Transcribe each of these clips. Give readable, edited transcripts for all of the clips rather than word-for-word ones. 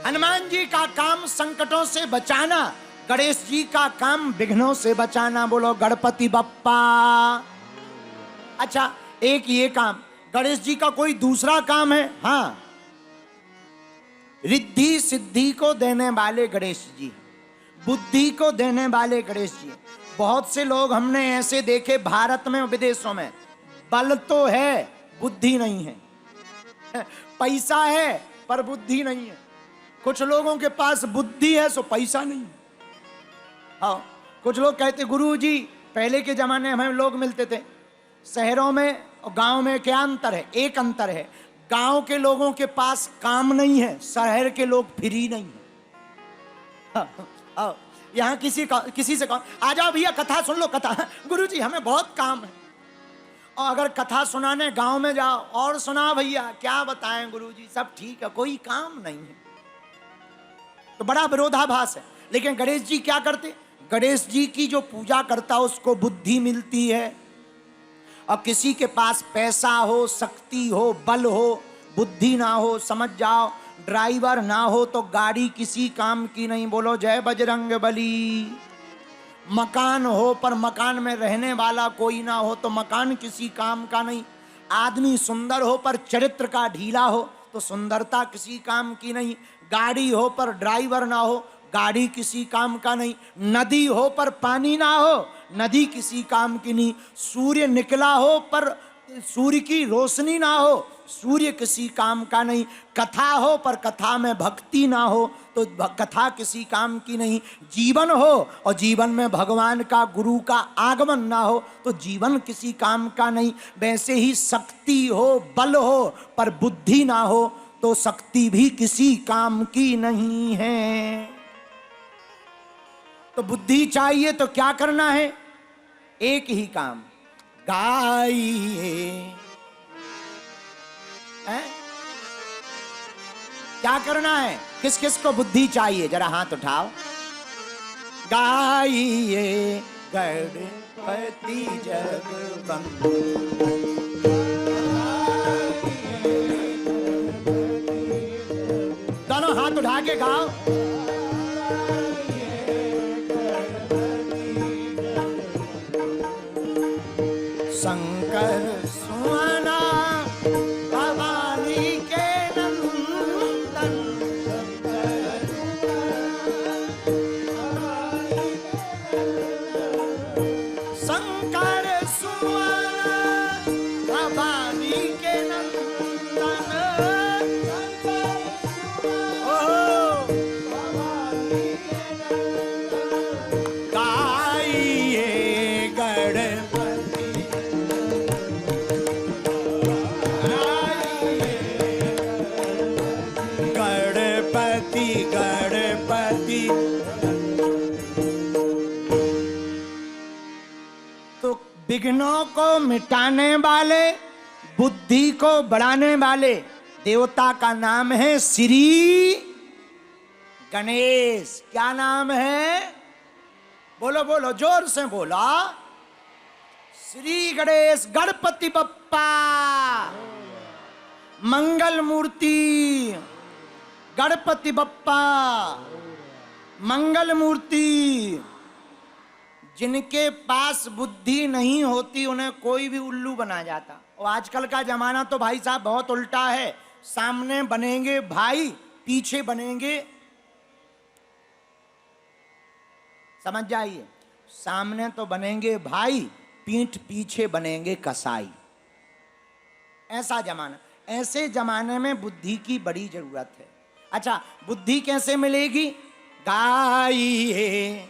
हनुमान जी का काम संकटों से बचाना, गणेश जी का काम विघ्नों से बचाना। बोलो गणपति बप्पा। अच्छा, एक ये काम, गणेश जी का कोई दूसरा काम है? हाँ, रिद्धि सिद्धि को देने वाले गणेश जी, बुद्धि को देने वाले गणेश जी। बहुत से लोग हमने ऐसे देखे भारत में और विदेशों में, बल तो है बुद्धि नहीं है, पैसा है पर बुद्धि नहीं है। कुछ लोगों के पास बुद्धि है सो पैसा नहीं है। हाँ, कुछ लोग कहते गुरुजी पहले के जमाने में लोग मिलते थे, शहरों में और गांव में क्या अंतर है? एक अंतर है, गांव के लोगों के पास काम नहीं है, शहर के लोग फ्री नहीं है। यहाँ किसी से कहो आ जाओ भैया कथा सुन लो, कथा गुरुजी हमें बहुत काम है। और अगर कथा सुनाने गांव में जाओ और सुना भैया क्या बताएं गुरुजी सब ठीक है, कोई काम नहीं है, तो बड़ा विरोधाभास है। लेकिन गणेश जी क्या करते? गणेश जी की जो पूजा करता उसको बुद्धि मिलती है। और किसी के पास पैसा हो, शक्ति हो, बल हो, बुद्धि ना हो, समझ जाओ ड्राइवर ना हो तो गाड़ी किसी काम की नहीं। बोलो जय बजरंग बली। मकान हो पर मकान में रहने वाला कोई ना हो तो मकान किसी काम का नहीं। आदमी सुंदर हो पर चरित्र का ढीला हो तो सुंदरता किसी काम की नहीं। गाड़ी हो पर ड्राइवर ना हो, गाड़ी किसी काम का नहीं। नदी हो पर पानी ना हो, नदी किसी काम की नहीं। सूर्य निकला हो पर सूर्य की रोशनी ना हो, सूर्य किसी काम का नहीं। कथा हो पर कथा में भक्ति ना हो तो कथा किसी काम की नहीं। जीवन हो और जीवन में भगवान का, गुरु का आगमन ना हो तो जीवन किसी काम का नहीं। वैसे ही शक्ति हो, बल हो पर बुद्धि ना हो तो शक्ति भी किसी काम की नहीं है। तो बुद्धि चाहिए तो क्या करना है? एक ही काम, गाइए। क्या करना है? किस किस को बुद्धि चाहिए? जरा हाथ उठाओ। गाइए गणपति जगबंधु, दोनों हाथ उठा के गाओ। शंकर सुहाना भवानी के नंदन, शंकर सुहाना भवानी के नंदन। गाइए गणपति, गणपति गणपति। तो विघ्नों को मिटाने वाले, बुद्धि को बढ़ाने वाले देवता का नाम है श्री गणेश। क्या नाम है? बोलो बोलो जोर से बोला। श्री गणेश गणपति बप्पा मंगल मूर्ति। गणपति बप्पा मंगल मूर्ति। जिनके पास बुद्धि नहीं होती उन्हें कोई भी उल्लू बना जाता। और आजकल का जमाना तो भाई साहब बहुत उल्टा है, सामने बनेंगे भाई, पीछे बनेंगे, समझ जाइए, सामने तो बनेंगे भाई, पीठ पीछे बनेंगे कसाई। ऐसा जमाना, ऐसे जमाने में बुद्धि की बड़ी जरूरत है। अच्छा, बुद्धि कैसे मिलेगी? गाइए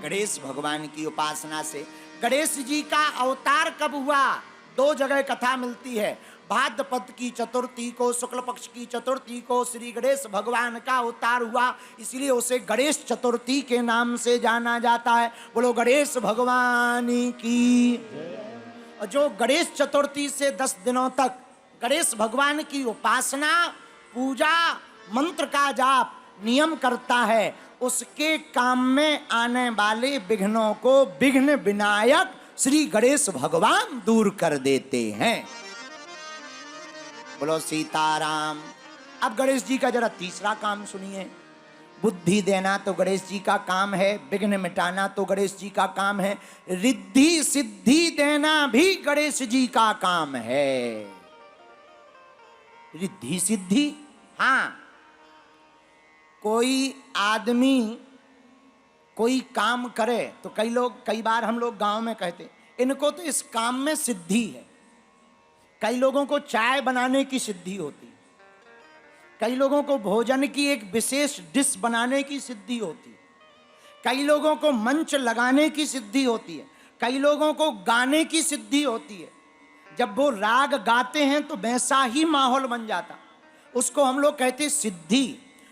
गणेश भगवान की उपासना से। गणेश जी का अवतार कब हुआ? दो जगह कथा मिलती है। भाद्रपद की चतुर्थी को, शुक्ल पक्ष की चतुर्थी को श्री गणेश भगवान का अवतार हुआ, इसलिए उसे गणेश चतुर्थी के नाम से जाना जाता है। बोलो गणेश भगवान की। और जो गणेश चतुर्थी से 10 दिनों तक गणेश भगवान की उपासना, पूजा, मंत्र का जाप नियम करता है, उसके काम में आने वाले विघ्नों को विघ्न विनायक श्री गणेश भगवान दूर कर देते हैं। बोलो सीताराम। अब गणेश जी का जरा तीसरा काम सुनिए। बुद्धि देना तो गणेश जी का काम है, विघ्न मिटाना तो गणेश जी का काम है, रिद्धि सिद्धि देना भी गणेश जी का काम है। रिद्धि सिद्धि, हाँ, कोई आदमी कोई काम करे तो कई बार हम लोग गांव में कहते इनको तो इस काम में सिद्धि है। कई लोगों को चाय बनाने की सिद्धि होती, कई लोगों को भोजन की एक विशेष डिश बनाने की सिद्धि होती, कई लोगों को मंच लगाने की सिद्धि होती है, कई लोगों को गाने की सिद्धि होती है। जब वो राग गाते हैं तो वैसा ही माहौल बन जाता, उसको हम लोग कहते सिद्धि।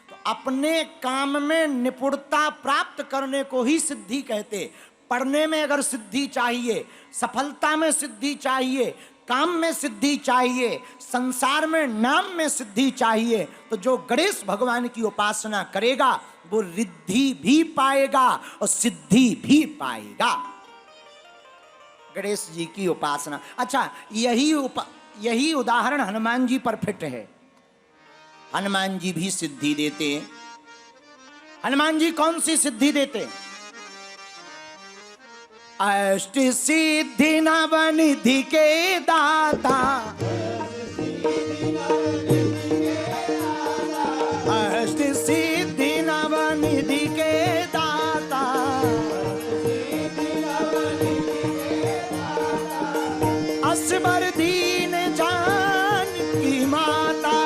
तो अपने काम में निपुणता प्राप्त करने को ही सिद्धि कहते। पढ़ने में अगर सिद्धि चाहिए, सफलता में सिद्धि चाहिए, काम में सिद्धि चाहिए, संसार में नाम में सिद्धि चाहिए, तो जो गणेश भगवान की उपासना करेगा वो रिद्धि भी पाएगा और सिद्धि भी पाएगा। गणेश जी की उपासना। अच्छा, यही उदाहरण हनुमान जी पर फिट है। हनुमान जी भी सिद्धि देते हैं। हनुमान जी कौन सी सिद्धि देते? अष्ट सिद्धि नवनिधि के दाता, अष्ट सिद्धि नवनिधि के दाता, असबर दीन जानकी माता,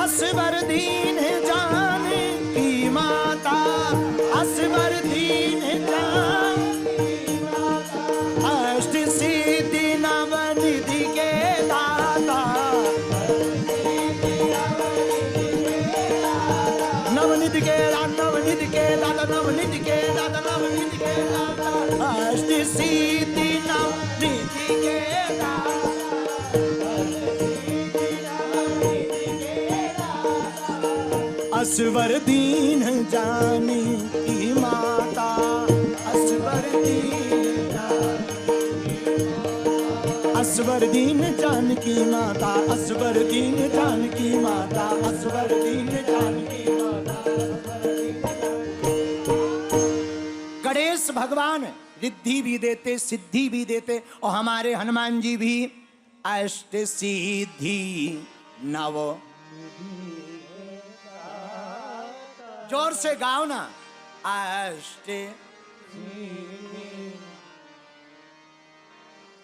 असबर दीन जानकी माता, असबर दीन जानकी माता, अष्ट सिद्धि नवनिधि के दाता, नवनिधि के दाता, नवनिधि के दाता, नवनिधि के दाता, नवनिधि के दाता, अष्ट सिद्धि नवनिधि के दाता, असवर दीन जानकी माता, असवर दीन, असवर दीन जानकी माता, असवर दीन जानकी माता, असवर दीन जानकी माता। गणेश भगवान रिद्धि भी देते, सिद्धि भी देते, और हमारे हनुमान जी भी अष्ट सिद्धि नव। जोर से गाओ ना, अष्ट